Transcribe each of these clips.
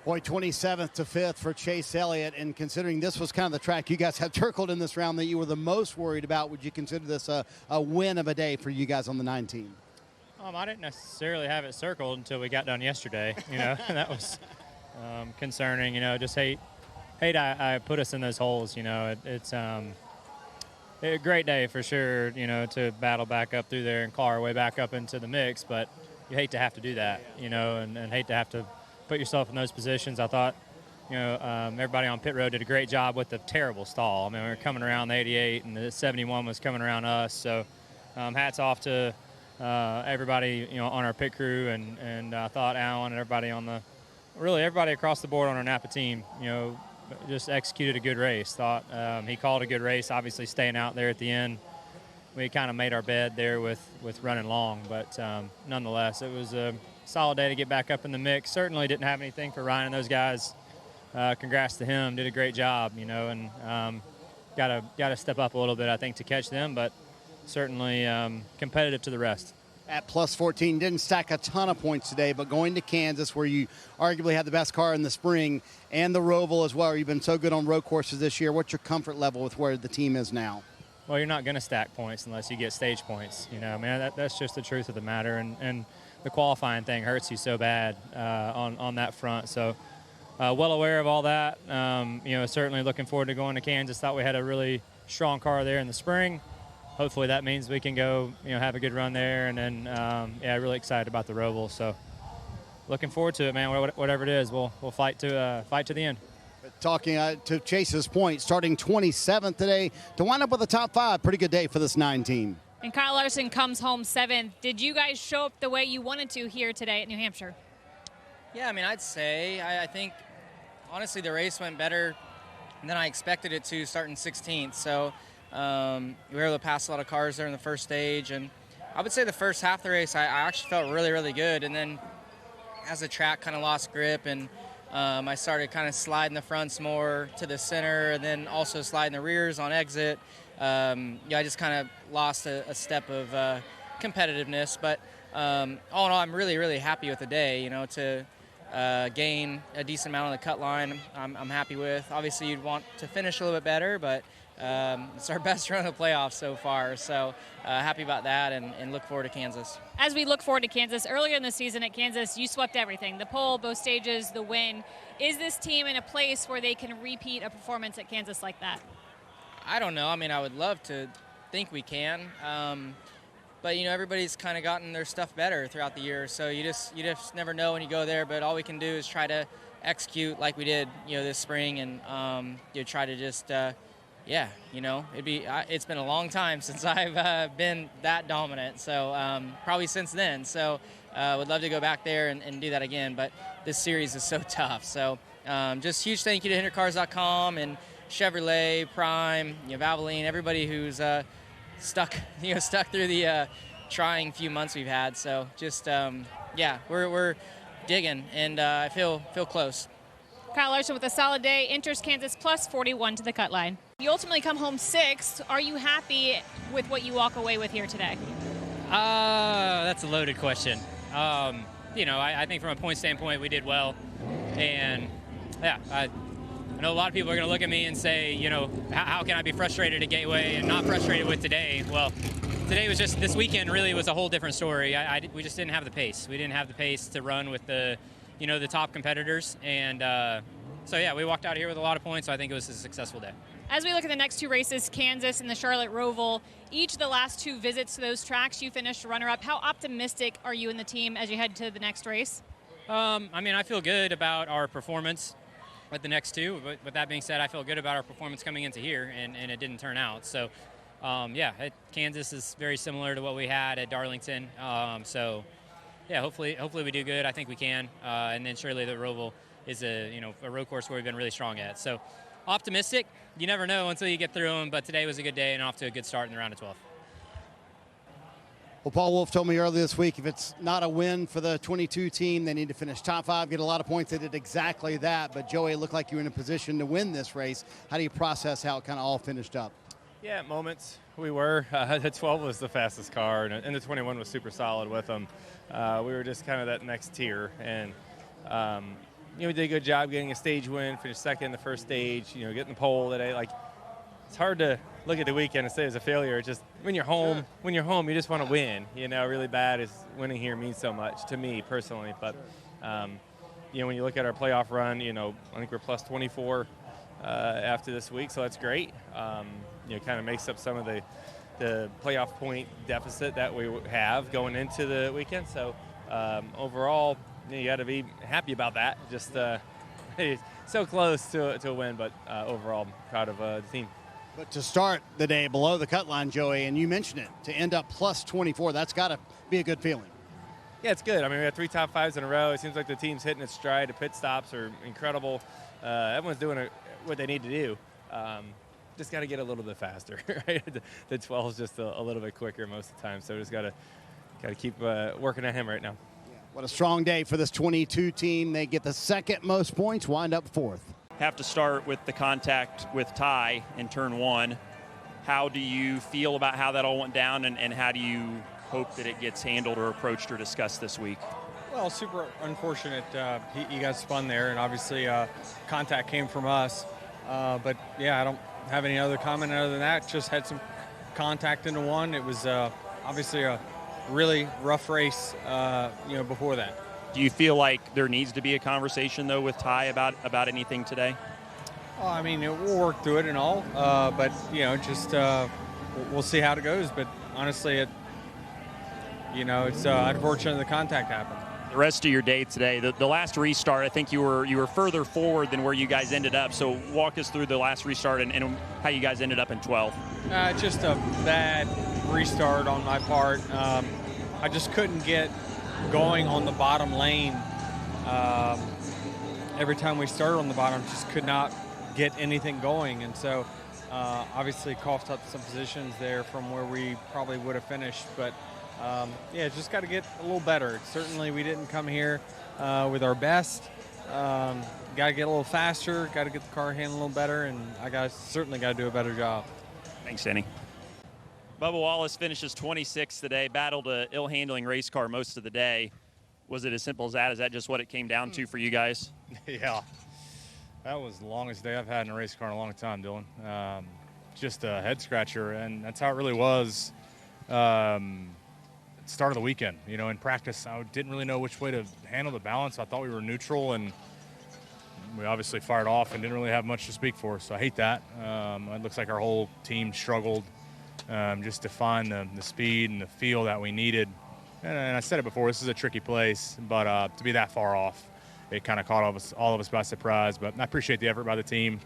Boy, 27th to 5th for Chase Elliott, and considering this was kind of the track you guys had circled in this round that you were the most worried about, would you consider this a win of a day for you guys on the 19? I didn't necessarily have it circled until we got done yesterday. That was concerning. Just hate I put us in those holes. It's a great day for sure. To battle back up through there and claw our way back up into the mix, but you hate to have to do that. And hate to have to put yourself in those positions. I thought, everybody on pit road did a great job with the terrible stall. We were coming around the 88 and the 71 was coming around us. So hats off to everybody, on our pit crew, and I thought Alan and everybody across the board on our Napa team, just executed a good race. Thought he called a good race, obviously staying out there at the end. We kind of made our bed there with running long, but nonetheless, it was a solid day to get back up in the mix. Certainly didn't have anything for Ryan and those guys. Congrats to him, did a great job, and got to step up a little bit, I think, to catch them, but certainly competitive to the rest. At plus 14, didn't stack a ton of points today, but going to Kansas, where you arguably had the best car in the spring, and the Roval as well. You've been so good on road courses this year. What's your comfort level with where the team is now? Well, you're not going to stack points unless you get stage points. That's just the truth of the matter, and the qualifying thing hurts you so bad on that front. So well aware of all that. Certainly looking forward to going to Kansas. Thought we had a really strong car there in the spring. Hopefully that means we can go, have a good run there. And then, really excited about the Roval. So looking forward to it, man. Whatever it is, we'll fight to the end. Talking to Chase's point, starting 27th today to wind up with a top 5. Pretty good day for this 9 team. And Kyle Larson comes home 7th. Did you guys show up the way you wanted to here today at New Hampshire? Yeah, I'd say. I think, honestly, the race went better than I expected it to, starting 16th. So we were able to pass a lot of cars there in the first stage. And I would say the first half of the race, I actually felt really, really good. And then as the track kind of lost grip and I started kind of sliding the fronts more to the center and then also sliding the rears on exit. I just kind of lost a step of competitiveness. But all in all, I'm really, really happy with the day, to gain a decent amount on the cut line. I'm happy with. Obviously, you'd want to finish a little bit better, but it's our best run of the playoffs so far. So happy about that and look forward to Kansas. As we look forward to Kansas, earlier in the season at Kansas, you swept everything, the pole, both stages, the win. Is this team in a place where they can repeat a performance at Kansas like that? I don't know. I would love to think we can. But, everybody's kind of gotten their stuff better throughout the year. So you just never know when you go there. But all we can do is try to execute like we did, this spring and try to just it's been a long time since I've been that dominant, so probably since then. So would love to go back there and do that again, but this series is so tough. So just huge thank you to HinderCars.com and Chevrolet, Prime, Valvoline, everybody who's stuck through the trying few months we've had. So just we're digging, and I feel close. Kyle Larson with a solid day, enters Kansas plus 41 to the cut line. You ultimately come home 6th. Are you happy with what you walk away with here today? That's a loaded question. I think from a point standpoint, we did well. And, I know a lot of people are going to look at me and say, how can I be frustrated at Gateway and not frustrated with today? Well, today was just, this weekend really was a whole different story. We just didn't have the pace. We didn't have the pace to run with the top competitors. And we walked out here with a lot of points, so I think it was a successful day. As we look at the next 2 races, Kansas and the Charlotte Roval, each of the last 2 visits to those tracks, you finished runner-up. How optimistic are you and the team as you head to the next race? I feel good about our performance at the next 2. But with that being said, I feel good about our performance coming into here, and it didn't turn out. So, Kansas is very similar to what we had at Darlington. Hopefully we do good. I think we can. And then surely the Roval is a road course where we've been really strong at. So optimistic. You never know until you get through them, but today was a good day and off to a good start in the round of 12. Well, Paul Wolf told me earlier this week, if it's not a win for the 22 team, they need to finish top 5, get a lot of points. They did exactly that. But Joey, it looked like you were in a position to win this race. How do you process how it kind of all finished up? Yeah, at moments we were. The 12 was the fastest car, and the 21 was super solid with them. We were just kind of that next tier, and we did a good job getting a stage win, finished second in the first stage, getting the pole today. Like, it's hard to look at the weekend and say it's a failure. It's just when you're home, you just want to win. Really bad is winning here means so much to me personally. But, when you look at our playoff run, I think we're plus 24 after this week, so that's great. Kind of makes up some of the playoff point deficit that we have going into the weekend. So overall, you got to be happy about that. Just so close to a win, but overall proud of the team. But to start the day below the cut line, Joey, and you mentioned it, to end up plus 24, that's got to be a good feeling. Yeah, it's good. I mean, we had 3 top 5s in a row. It seems like the team's hitting its stride. The pit stops are incredible. Everyone's doing what they need to do. Just got to get a little bit faster, right? The 12 is just a little bit quicker most of the time, so just got to keep working at him right now. Yeah. What a strong day for this 22 team. They get the second most points, wind up 4th. Have to start with the contact with Ty in turn 1. How do you feel about how that all went down, and how do you hope that it gets handled or approached or discussed this week? Well, super unfortunate. He got spun there, and obviously contact came from us. But, yeah, I don't have any other comment other than that. Just had some contact into one. It was obviously a really rough race, before that. Do you feel like there needs to be a conversation, though, with Ty about anything today? Well, I mean, we'll work through it and all, but, we'll see how it goes. But honestly, it's unfortunate the contact happened. The rest of your day today, the last restart, I think you were further forward than where you guys ended up. So walk us through the last restart and how you guys ended up in 12th. Just a bad restart on my part. I just couldn't get going on the bottom lane. Every time we started on the bottom, just could not get anything going. And so obviously coughed up some positions there from where we probably would have finished. But just got to get a little better. Certainly we didn't come here with our best. Got to get a little faster, got to get the car handling a little better, and certainly got to do a better job. Thanks, Denny. Bubba Wallace finishes 26th today, battled a ill-handling race car most of the day. Was it as simple as that? Is that just what it came down to for you guys? Yeah, that was the longest day I've had in a race car in a long time, Dylan. Just a head scratcher, and that's how it really was. Start of the weekend, in practice, I didn't really know which way to handle the balance. I thought we were neutral, and we obviously fired off and didn't really have much to speak for. So I hate that. It looks like our whole team struggled just to find the speed and the feel that we needed. And I said it before, this is a tricky place, but to be that far off, it kind of caught all of us by surprise. But I appreciate the effort by the team.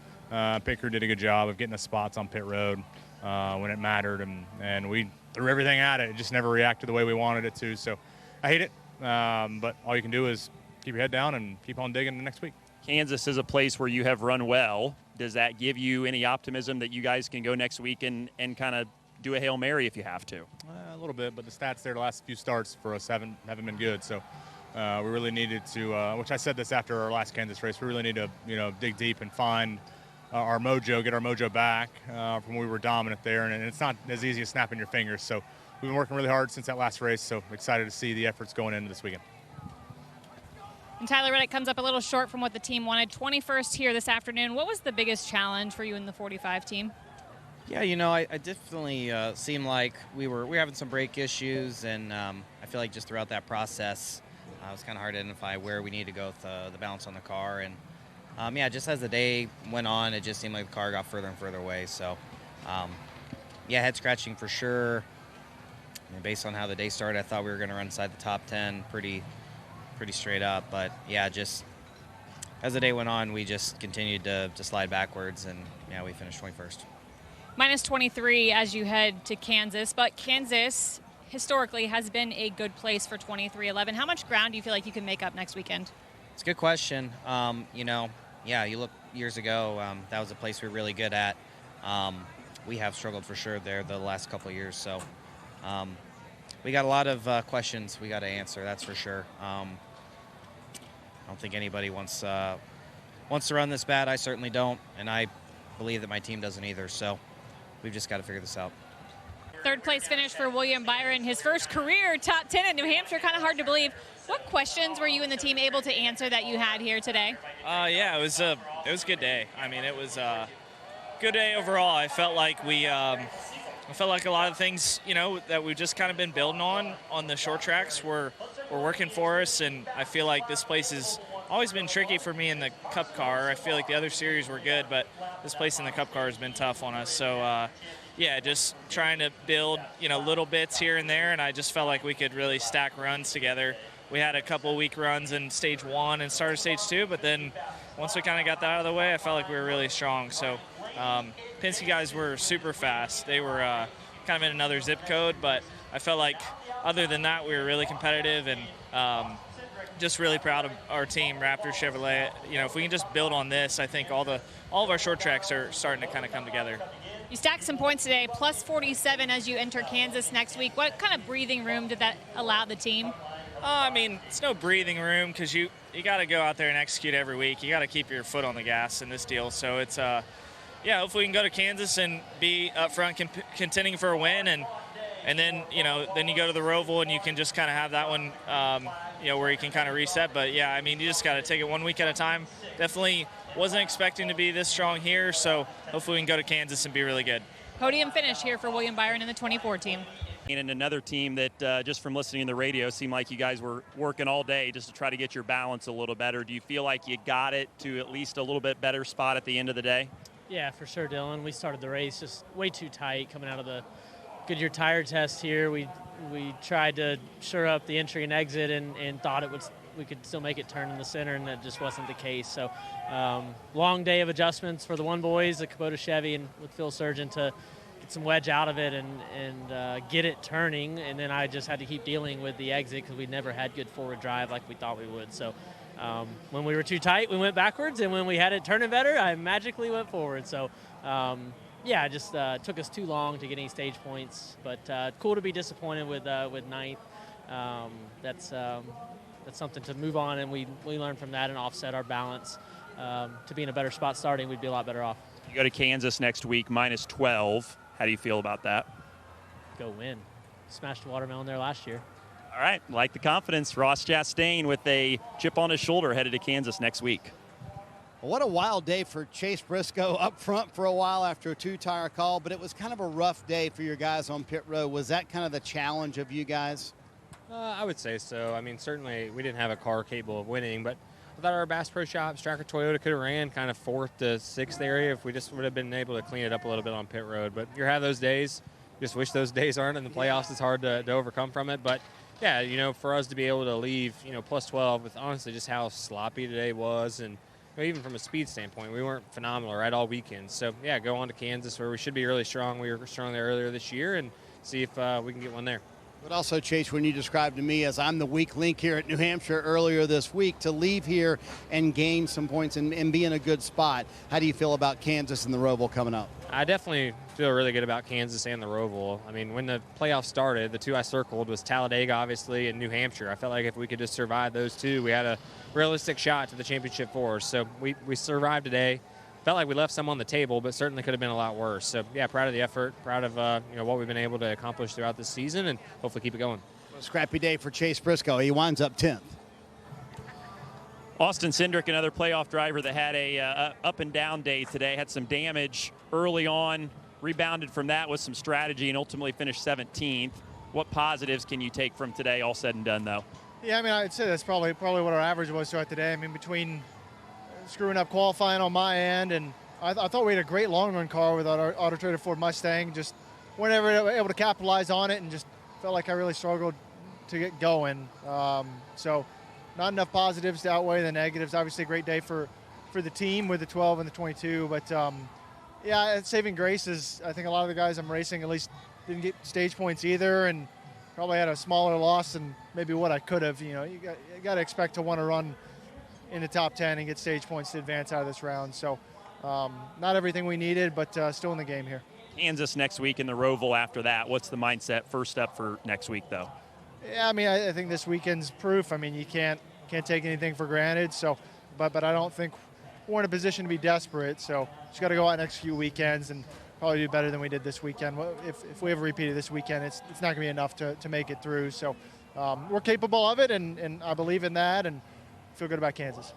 Pit crew did a good job of getting us spots on pit road when it mattered, and we threw everything at it. It just never reacted the way we wanted it to. So I hate it, but all you can do is keep your head down and keep on digging the next week. Kansas is a place where you have run well. Does that give you any optimism that you guys can go next week and kind of do a Hail Mary if you have to? A little bit, but the stats there the last few starts for us haven't been good. So we really needed to, which I said this after our last Kansas race, we really need to dig deep and find our mojo, get our mojo back from when we were dominant there. And it's not as easy as snapping your fingers. So we've been working really hard since that last race. So excited to see the efforts going into this weekend. And Tyler Reddick comes up a little short from what the team wanted. 21st here this afternoon. What was the biggest challenge for you in the 45 team? Yeah, I definitely seemed like we were having some brake issues, and I feel like just throughout that process, it was kind of hard to identify where we needed to go with the balance on the car. And just as the day went on, it just seemed like the car got further and further away. So, head scratching for sure. I mean, based on how the day started, I thought we were going to run inside the top 10 pretty straight up. But, just as the day went on, we just continued to slide backwards, and, we finished 21st. Minus 23 as you head to Kansas, but Kansas historically has been a good place for 23-11. How much ground do you feel like you can make up next weekend? It's a good question. You look years ago, that was a place we were really good at. We have struggled for sure there the last couple of years. So we got a lot of questions we got to answer, that's for sure. I don't think anybody wants to run this bad. I certainly don't, and I believe that my team doesn't either. So we've just got to figure this out. third place finish for William Byron, his first career top 10 in New Hampshire. Kind of hard to believe. What questions were you and the team able to answer that you had here today? Yeah, it was a good day. I mean, it was a good day overall. I felt like a lot of things, that we've just kind of been building on the short tracks were working for us, and I feel like this place has always been tricky for me in the Cup car. I feel like the other series were good, but this place in the Cup car has been tough on us. So, just trying to build, little bits here and there, and I just felt like we could really stack runs together. We had a couple weak runs in stage 1 and started stage 2, but then once we kind of got that out of the way, I felt like we were really strong. So Penske guys were super fast. They were kind of in another zip code, but I felt like other than that, we were really competitive, and just really proud of our team, Raptor Chevrolet. If we can just build on this, I think all of our short tracks are starting to kind of come together. You stacked some points today, plus 47 as you enter Kansas next week. What kind of breathing room did that allow the team? It's no breathing room because you got to go out there and execute every week. You got to keep your foot on the gas in this deal. So it's, hopefully we can go to Kansas and be up front contending for a win. And then, then you go to the Roval and you can just kind of have that one, where you can kind of reset. But, you just got to take it 1 week at a time. Definitely wasn't expecting to be this strong here. So hopefully we can go to Kansas and be really good. Podium finish here for William Byron and the 24 team. And another team that just from listening to the radio seemed like you guys were working all day just to try to get your balance a little better. Do you feel like you got it to at least a little bit better spot at the end of the day? Yeah, for sure, Dylan. We started the race just way too tight coming out of the Goodyear tire test here. We tried to shore up the entry and exit and thought we could still make it turn in the center, and that just wasn't the case. So long day of adjustments for the one boys, the Kubota Chevy, and with Phil Surgeon to get some wedge out of it and get it turning. And then I just had to keep dealing with the exit because we never had good forward drive like we thought we would. So when we were too tight, we went backwards, and when we had it turning better, I magically went forward. So it just took us too long to get any stage points, but cool to be disappointed with ninth. That's something to move on, and we learn from that and offset our balance to be in a better spot starting. We'd be a lot better off. You go to Kansas next week, minus 12. How do you feel about that? Go win. Smashed the watermelon there last year. All right, like the confidence. Ross Chastain with a chip on his shoulder headed to Kansas next week. Well, what a wild day for Chase Briscoe up front for a while after a two-tire call, but it was kind of a rough day for your guys on pit road. Was that kind of the challenge of you guys? I would say so. I mean, certainly we didn't have a car capable of winning, but I thought our Bass Pro Shops, Tracker Toyota could have ran kind of 4th to 6th area if we just would have been able to clean it up a little bit on pit road. But you have those days. Just wish those days aren't in the playoffs. It's hard to overcome from it. But, yeah, for us to be able to leave, plus 12 with honestly just how sloppy today was, and even from a speed standpoint, we weren't phenomenal right all weekend. So, yeah, go on to Kansas where we should be really strong. We were strong there earlier this year, and see if we can get one there. But also, Chase, when you described to me as I'm the weak link here at New Hampshire earlier this week, to leave here and gain some points and be in a good spot, how do you feel about Kansas and the Roval coming up? I definitely feel really good about Kansas and the Roval. I mean, when the playoffs started, the two I circled was Talladega, obviously, and New Hampshire. I felt like if we could just survive those two, we had a realistic shot to the championship fours. So we survived today. Felt like we left some on the table, but certainly could have been a lot worse. So, yeah, proud of the effort, proud of what we've been able to accomplish throughout this season, and hopefully keep it going. A scrappy day for Chase Briscoe. He winds up 10th. Austin Cindric, another playoff driver that had a up and down day today, had some damage early on, rebounded from that with some strategy, and ultimately finished 17th. What positives can you take from today, all said and done, though? Yeah, I mean, I'd say that's probably what our average was throughout the day. I mean, between screwing up qualifying on my end, and I thought we had a great long run car with our Auto Trader Ford Mustang. Just weren't ever able to capitalize on it, and just felt like I really struggled to get going. So not enough positives to outweigh the negatives. Obviously a great day for the team with the 12 and the 22, but yeah, saving grace is I think a lot of the guys I'm racing at least didn't get stage points either, and probably had a smaller loss than maybe what I could have. You got to expect to want to run in the top 10 and get stage points to advance out of this round. So not everything we needed, but still in the game here. Kansas next week and the Roval after that. What's the mindset first up for next week, though? Yeah, I mean, I think this weekend's proof. I mean, you can't take anything for granted. So, but I don't think we're in a position to be desperate. So just got to go out next few weekends and probably do better than we did this weekend. If we ever repeat it this weekend, it's not going to be enough to make it through. So we're capable of it, and I believe in that and feel good about Kansas.